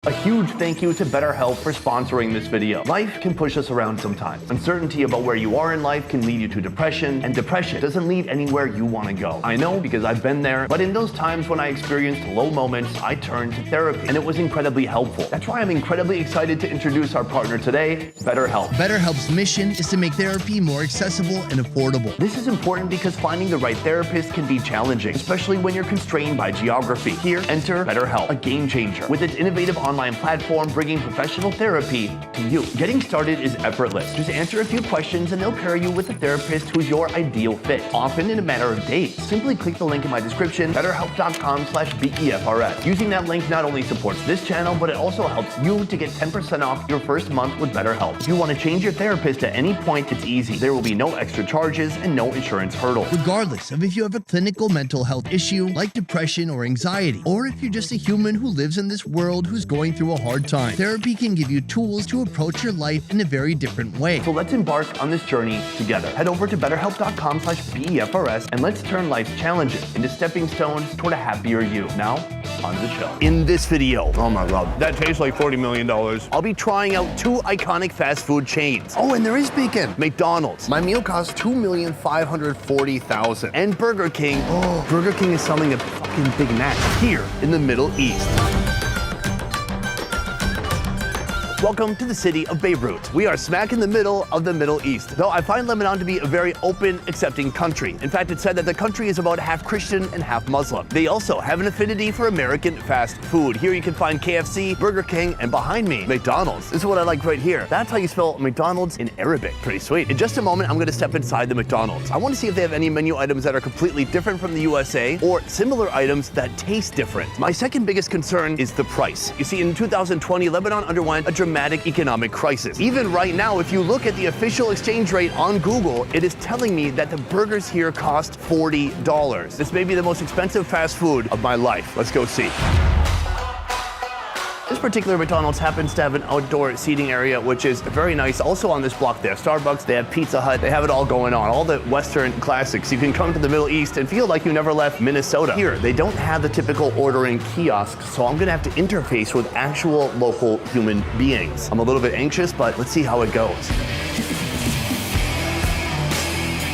A huge thank you to BetterHelp for sponsoring this video. Life can push us around sometimes. Uncertainty about where you are in life can lead you to depression, and depression doesn't lead anywhere you want to go. I know because I've been there, but in those times when I experienced low moments, I turned to therapy, and it was incredibly helpful. That's why I'm incredibly excited to introduce our partner today, BetterHelp. BetterHelp's mission is to make therapy more accessible and affordable. This is important because finding the right therapist can be challenging, especially when you're constrained by geography. Here, enter BetterHelp, a game changer, with its innovative online platform bringing professional therapy to you. Getting started is effortless. Just answer a few questions and they'll pair you with a therapist who's your ideal fit, often in a matter of days. Simply click the link in my description, betterhelp.com/BEFRS. Using that link not only supports this channel, but it also helps you to get 10% off your first month with BetterHelp. If you want to change your therapist at any point, it's easy. There will be no extra charges and no insurance hurdle. Regardless of if you have a clinical mental health issue like depression or anxiety, or if you're just a human who lives in this world who's going through a hard time, therapy can give you tools to approach your life in a very different way. So let's embark on this journey together. Head over to betterhelp.com/BEFRS and let's turn life's challenges into stepping stones toward a happier you. Now, on to the show. In this video, oh my God, that tastes like $40 million. I'll be trying out 2 iconic fast food chains. Oh, and there is bacon. McDonald's. My meal costs $2,540,000. And Burger King. Oh, Burger King is selling a fucking Big Mac here in the Middle East. Welcome to the city of Beirut. We are smack in the middle of the Middle East. Though I find Lebanon to be a very open, accepting country. In fact, it's said that the country is about half Christian and half Muslim. They also have an affinity for American fast food. Here you can find KFC, Burger King, and behind me, McDonald's. This is what I like right here. That's how you spell McDonald's in Arabic. Pretty sweet. In just a moment, I'm gonna step inside the McDonald's. I wanna see if they have any menu items that are completely different from the USA or similar items that taste different. My second biggest concern is the price. You see, in 2020, Lebanon underwent a dramatic economic crisis. Even right now, if you look at the official exchange rate on Google, it is telling me that the burgers here cost $40. This may be the most expensive fast food of my life. Let's go see. This particular McDonald's happens to have an outdoor seating area, which is very nice. Also on this block, they have Starbucks, they have Pizza Hut, they have it all going on. All the Western classics. You can come to the Middle East and feel like you never left Minnesota. Here, they don't have the typical ordering kiosks, so I'm gonna have to interface with actual local human beings. I'm a little bit anxious, but let's see how it goes.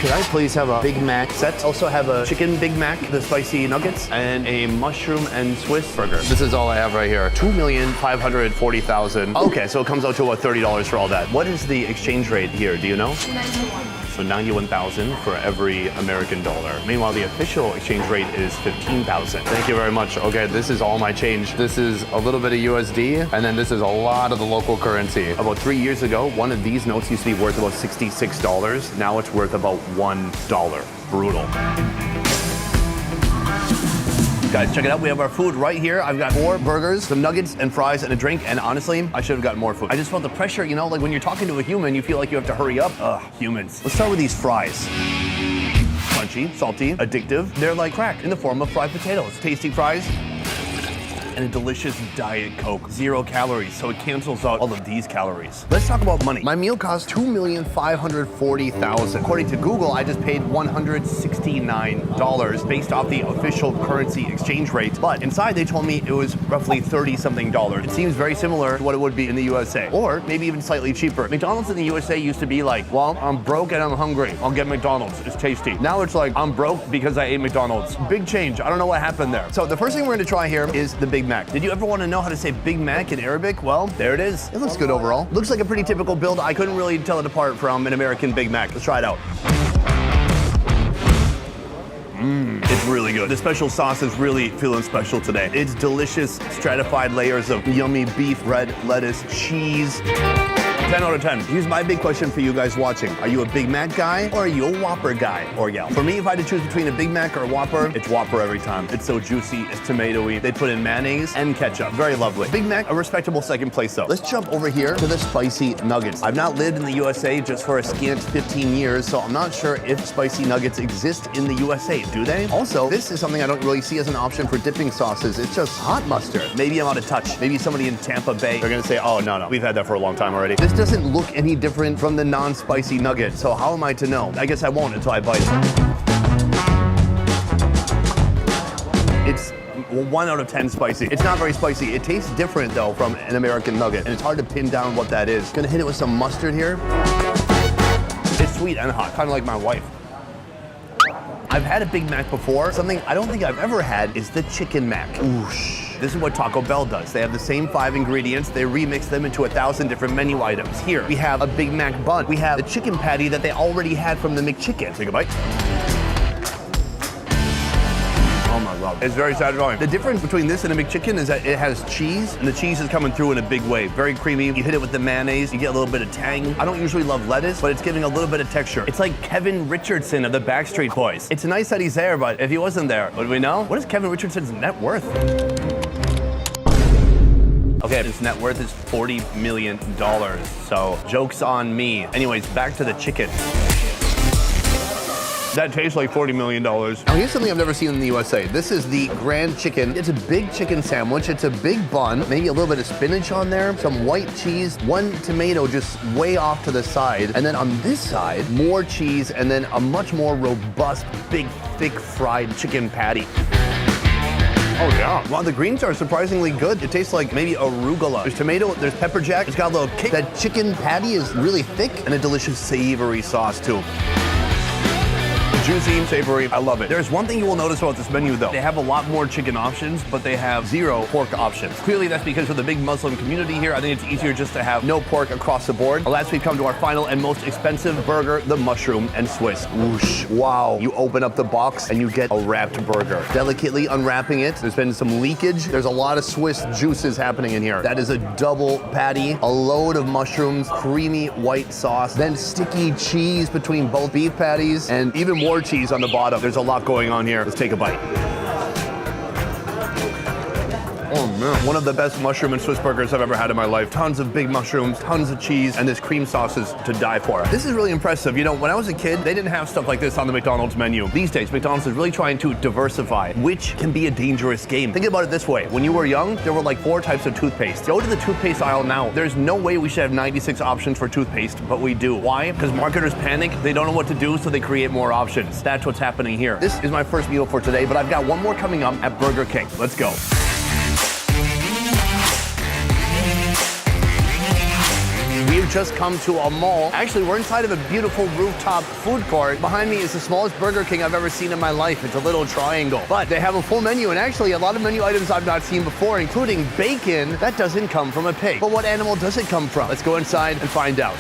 Could I please have a Big Mac set? Also have a chicken Big Mac, the spicy nuggets, and a mushroom and Swiss burger. This is all I have right here. $2,540,000. Okay, so it comes out to about $30 for all that. What is the exchange rate here? Do you know? 91. So 91,000 for every American dollar. Meanwhile, the official exchange rate is 15,000. Thank you very much. Okay, this is all my change. This is a little bit of USD, and then this is a lot of the local currency. About 3 years ago, one of these notes used to be worth about $66. Now it's worth about $1. Brutal. Guys, check it out. We have our food right here. I've got 4 burgers, some nuggets and fries and a drink. And honestly, I should have gotten more food. I just felt the pressure, you know, like when you're talking to a human, you feel like you have to hurry up. Ugh, humans. Let's start with these fries. Crunchy, salty, addictive. They're like crack in the form of fried potatoes. Tasty fries. And a delicious Diet Coke. 0 calories, so it cancels out all of these calories. Let's talk about money. My meal cost $2,540,000. According to Google, I just paid $169 based off the official currency exchange rate. But inside, they told me it was roughly $30-something. It seems very similar to what it would be in the USA, or maybe even slightly cheaper. McDonald's in the USA used to be like, well, I'm broke and I'm hungry. I'll get McDonald's. It's tasty. Now it's like, I'm broke because I ate McDonald's. Big change. I don't know what happened there. So the first thing we're gonna try here is the Big Mac. Did you ever want to know how to say Big Mac in Arabic? Well, there it is. It looks good overall. Looks like a pretty typical build. I couldn't really tell it apart from an American Big Mac. Let's try it out. It's really good. The special sauce is really feeling special today. It's delicious, stratified layers of yummy beef, red lettuce, cheese. 10 out of 10. Here's my big question for you guys watching. Are you a Big Mac guy or are you a Whopper guy or gal? For me, if I had to choose between a Big Mac or a Whopper, it's Whopper every time. It's so juicy, it's tomatoey. They put in mayonnaise and ketchup. Very lovely. Big Mac, a respectable second place though. Let's jump over here to the spicy nuggets. I've not lived in the USA just for a scant 15 years, so I'm not sure if spicy nuggets exist in the USA. Do they? Also, this is something I don't really see as an option for dipping sauces. It's just hot mustard. Maybe I'm out of touch. Maybe somebody in Tampa Bay, they're gonna say, oh, no, we've had that for a long time already. This doesn't look any different from the non-spicy nugget, so how am I to know? I guess I won't until I bite it. It's 1 out of 10 spicy. It's not very spicy. It tastes different though from an American nugget, and it's hard to pin down what that is. Gonna hit it with some mustard here. It's sweet and hot, kind of like my wife. I've had a Big Mac before. Something I don't think I've ever had is the Chicken Mac. Oosh. This is what Taco Bell does. They have the same 5 ingredients. They remix them into 1,000 different menu items. Here, we have a Big Mac bun. We have the chicken patty that they already had from the McChicken. Take a bite. Oh my God. It's very satisfying. The difference between this and a McChicken is that it has cheese, and the cheese is coming through in a big way. Very creamy. You hit it with the mayonnaise, you get a little bit of tang. I don't usually love lettuce, but it's giving a little bit of texture. It's like Kevin Richardson of the Backstreet Boys. It's nice that he's there, but if he wasn't there, what do we know? What is Kevin Richardson's net worth? Okay, his net worth is $40 million, so joke's on me. Anyways, back to the chicken. That tastes like $40 million. Now here's something I've never seen in the USA. This is the Grand Chicken. It's a big chicken sandwich. It's a big bun, maybe a little bit of spinach on there, some white cheese, 1 tomato just way off to the side. And then on this side, more cheese, and then a much more robust, big, thick fried chicken patty. Oh yeah. Wow, the greens are surprisingly good. It tastes like maybe arugula. There's tomato, there's pepper jack. It's got a little kick. That chicken patty is really thick and a delicious savory sauce too. Juicy, savory, I love it. There's one thing you will notice about this menu though. They have a lot more chicken options, but they have 0 pork options. Clearly that's because of the big Muslim community here. I think it's easier just to have no pork across the board. Last we've come to our final and most expensive burger, the mushroom and Swiss. Whoosh. Wow. You open up the box and you get a wrapped burger. Delicately unwrapping it. There's been some leakage. There's a lot of Swiss juices happening in here. That is a double patty, a load of mushrooms, creamy white sauce, then sticky cheese between both beef patties, and even more cheese on the bottom. There's a lot going on here. Let's take a bite. Oh man, one of the best mushroom and Swiss burgers I've ever had in my life. Tons of big mushrooms, tons of cheese, and this cream sauce is to die for. This is really impressive. You know, when I was a kid, they didn't have stuff like this on the McDonald's menu. These days, McDonald's is really trying to diversify, which can be a dangerous game. Think about it this way. When you were young, there were like 4 types of toothpaste. Go to the toothpaste aisle now. There's no way we should have 96 options for toothpaste, but we do. Why? Because marketers panic. They don't know what to do, so they create more options. That's what's happening here. This is my first meal for today, but I've got one more coming up at Burger King. Let's go. We've just come to a mall. Actually, we're inside of a beautiful rooftop food court. Behind me is the smallest Burger King I've ever seen in my life. It's a little triangle. But they have a full menu, and actually a lot of menu items I've not seen before, including bacon. That doesn't come from a pig. But what animal does it come from? Let's go inside and find out.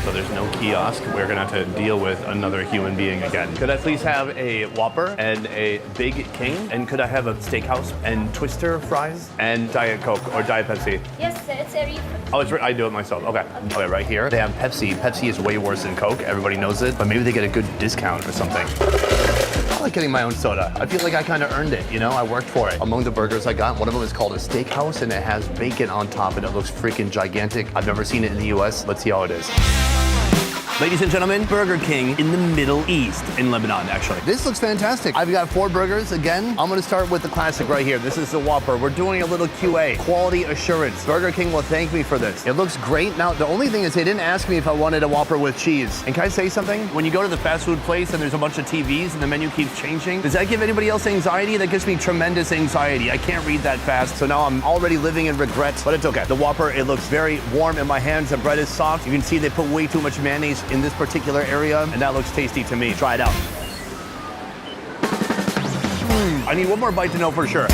So there's no kiosk. We're gonna have to deal with another human being again. Could I please have a Whopper and a Big King? And could I have a steakhouse and Twister fries and Diet Coke or Diet Pepsi? Yes, it's a refill. Oh, I do it myself. Okay. Okay, right here. They have Pepsi. Pepsi is way worse than Coke. Everybody knows it, but maybe they get a good discount or something. I like getting my own soda. I feel like I kind of earned it, you know? I worked for it. Among the burgers I got, one of them is called a steakhouse, and it has bacon on top, and it looks freaking gigantic. I've never seen it in the US. Let's see how it is. Ladies and gentlemen, Burger King in the Middle East, in Lebanon, actually. This looks fantastic. I've got 4 burgers again. I'm gonna start with the classic right here. This is the Whopper. We're doing a little QA, quality assurance. Burger King will thank me for this. It looks great. Now, the only thing is they didn't ask me if I wanted a Whopper with cheese. And can I say something? When you go to the fast food place and there's a bunch of TVs and the menu keeps changing, does that give anybody else anxiety? That gives me tremendous anxiety. I can't read that fast, so now I'm already living in regrets, but it's okay. The Whopper, it looks very warm in my hands. The bread is soft. You can see they put way too much mayonnaise in this particular area, and that looks tasty to me. Try it out. I need one more bite to know for sure.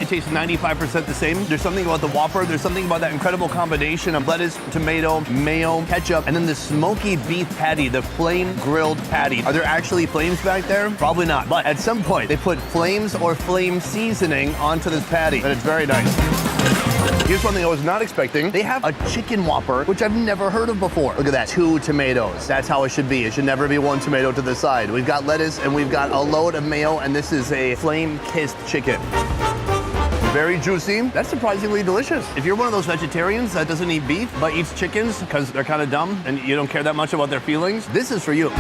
It tastes 95% the same. There's something about the Whopper. There's something about that incredible combination of lettuce, tomato, mayo, ketchup, and then the smoky beef patty, the flame grilled patty. Are there actually flames back there? Probably not. But at some point, they put flames or flame seasoning onto this patty, and it's very nice. Here's one thing I was not expecting. They have a chicken Whopper, which I've never heard of before. Look at that, 2 tomatoes. That's how it should be. It should never be 1 tomato to the side. We've got lettuce and we've got a load of mayo, and this is a flame-kissed chicken. Very juicy. That's surprisingly delicious. If you're one of those vegetarians that doesn't eat beef but eats chickens because they're kind of dumb and you don't care that much about their feelings, this is for you.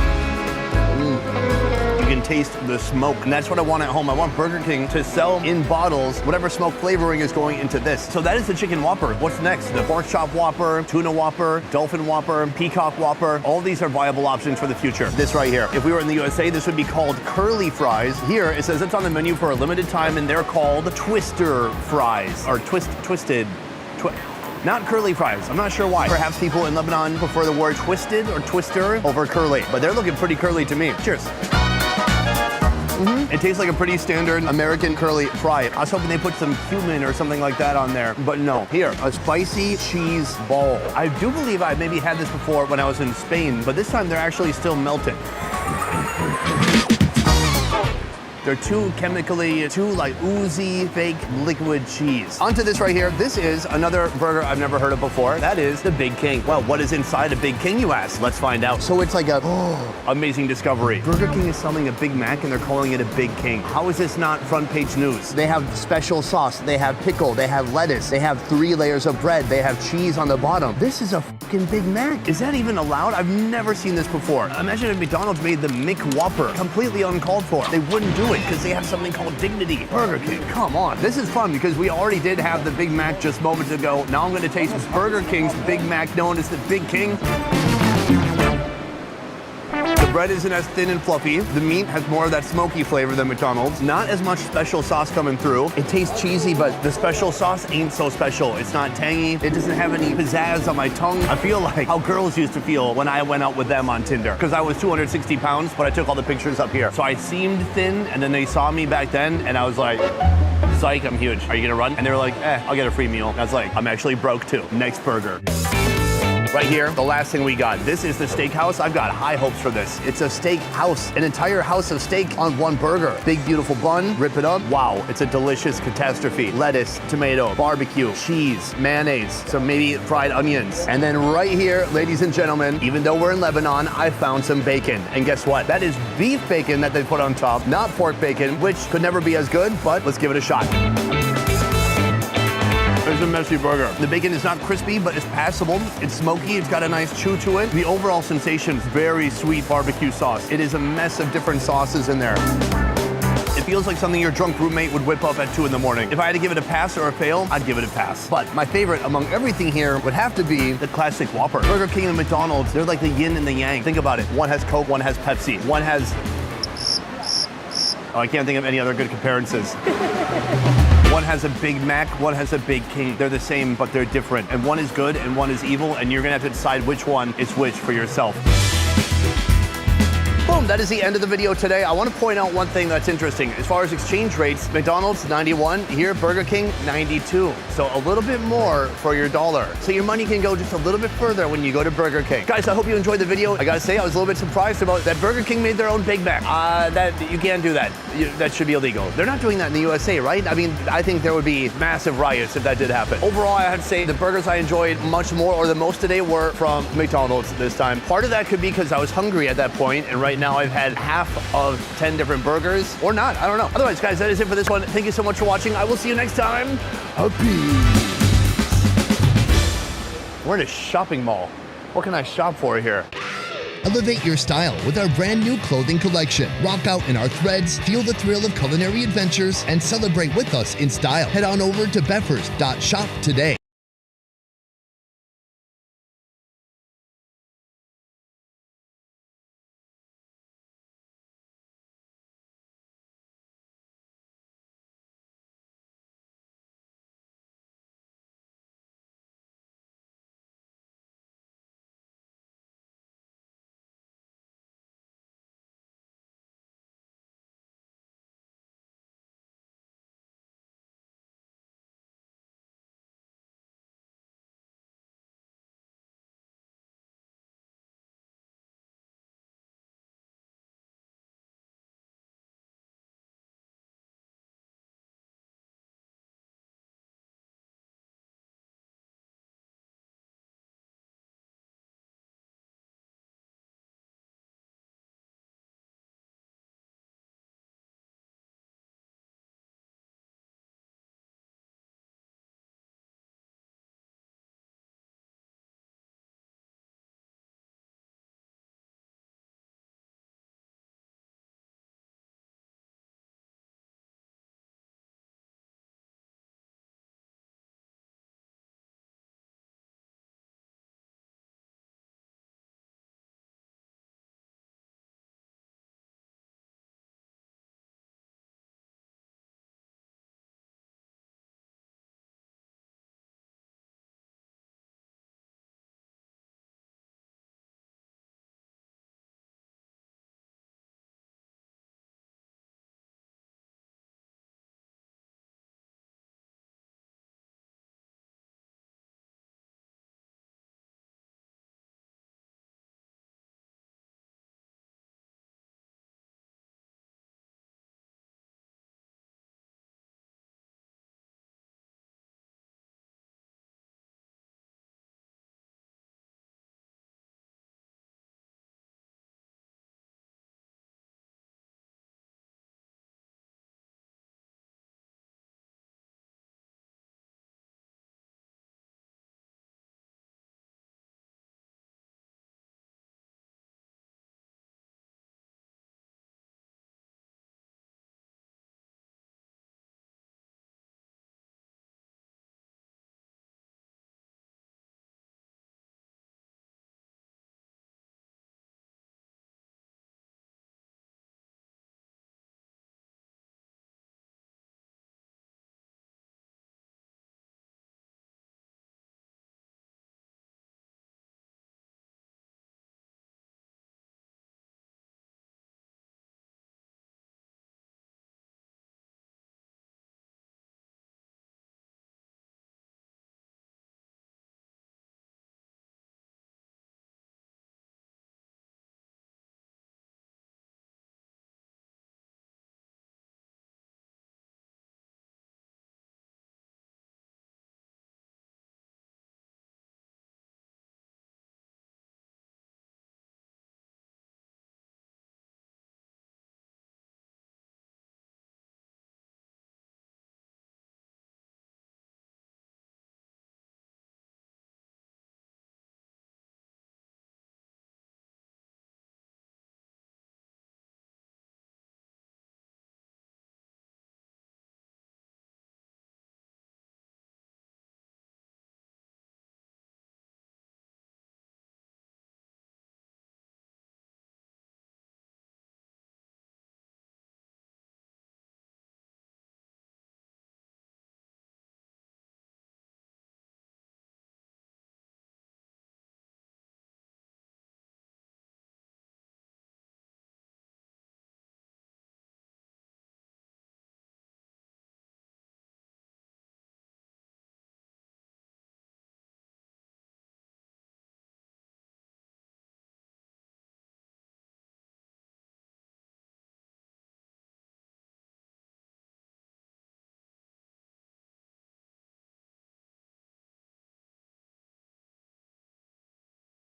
You can taste the smoke. And that's what I want at home. I want Burger King to sell in bottles whatever smoke flavoring is going into this. So that is the chicken Whopper. What's next? The pork chop Whopper, tuna Whopper, dolphin Whopper, peacock Whopper. All these are viable options for the future. This right here. If we were in the USA, this would be called curly fries. Here, it says it's on the menu for a limited time, and they're called twister fries, or twisted. Not curly fries. I'm not sure why. Perhaps people in Lebanon prefer the word twisted or twister over curly, but they're looking pretty curly to me. Cheers. It tastes like a pretty standard American curly fry. I was hoping they put some cumin or something like that on there, but no. Here, a spicy cheese ball. I do believe I maybe had this before when I was in Spain, but this time they're actually still melted. They're too like oozy, fake liquid cheese. Onto this right here. This is another burger I've never heard of before. That is the Big King. Well, what is inside a Big King, you ask? Let's find out. So it's like a amazing discovery. Burger King is selling a Big Mac and they're calling it a Big King. How is this not front page news? They have special sauce, they have pickle, they have lettuce, they have 3 layers of bread, they have cheese on the bottom. This is a fucking Big Mac. Is that even allowed? I've never seen this before. Imagine if McDonald's made the McWhopper. Completely uncalled for. They wouldn't do it because they have something called dignity. Burger King, come on. This is fun because we already did have the Big Mac just moments ago. Now I'm gonna taste Burger King's Big Mac known as the Big King. The bread isn't as thin and fluffy. The meat has more of that smoky flavor than McDonald's. Not as much special sauce coming through. It tastes cheesy, but the special sauce ain't so special. It's not tangy. It doesn't have any pizzazz on my tongue. I feel like how girls used to feel when I went out with them on Tinder. Because I was 260 pounds, but I took all the pictures up here. So I seemed thin, and then they saw me back then, and I was like, psych, I'm huge. Are you gonna run? And they were like, I'll get a free meal. And I was like, I'm actually broke too. Next burger. Right here, the last thing we got. This is the steakhouse. I've got high hopes for this. It's a steak house, an entire house of steak on one burger. Big, beautiful bun, rip it up. Wow, it's a delicious catastrophe. Lettuce, tomato, barbecue, cheese, mayonnaise, some maybe fried onions. And then right here, ladies and gentlemen, even though we're in Lebanon, I found some bacon. And guess what? That is beef bacon that they put on top, not pork bacon, which could never be as good, but let's give it a shot. It's a messy burger. The bacon is not crispy, but it's passable. It's smoky. It's got a nice chew to it. The overall sensation is very sweet barbecue sauce. It is a mess of different sauces in there. It feels like something your drunk roommate would whip up at 2 in the morning. If I had to give it a pass or a fail, I'd give it a pass. But my favorite among everything here would have to be the classic Whopper. Burger King and McDonald's, they're like the yin and the yang. Think about it. One has Coke, one has Pepsi. One has... Oh, I can't think of any other good comparisons. One has a Big Mac, one has a Big King. They're the same, but they're different. And one is good and one is evil, and you're gonna have to decide which one is which for yourself. Boom, that is the end of the video today. I want to point out one thing that's interesting. As far as exchange rates, McDonald's 91, here Burger King 92. So a little bit more for your dollar. So your money can go just a little bit further when you go to Burger King. Guys, I hope you enjoyed the video. I gotta say, I was a little bit surprised about that Burger King made their own Big Mac. That you can't do that. That should be illegal. They're not doing that in the USA, right? I mean, I think there would be massive riots if that did happen. Overall, I have to say the burgers I enjoyed much more, or the most today, were from McDonald's this time. Part of that could be because I was hungry at that point, and right now I've had half of 10 different burgers, or not, I don't know. Otherwise, guys, that is it for this one. Thank you so much for watching. I will see you next time. Peace. We're in a shopping mall. What can I shop for here? Elevate your style with our brand new clothing collection. Rock out in our threads, feel the thrill of culinary adventures, and celebrate with us in style. Head on over to beffers.shop today.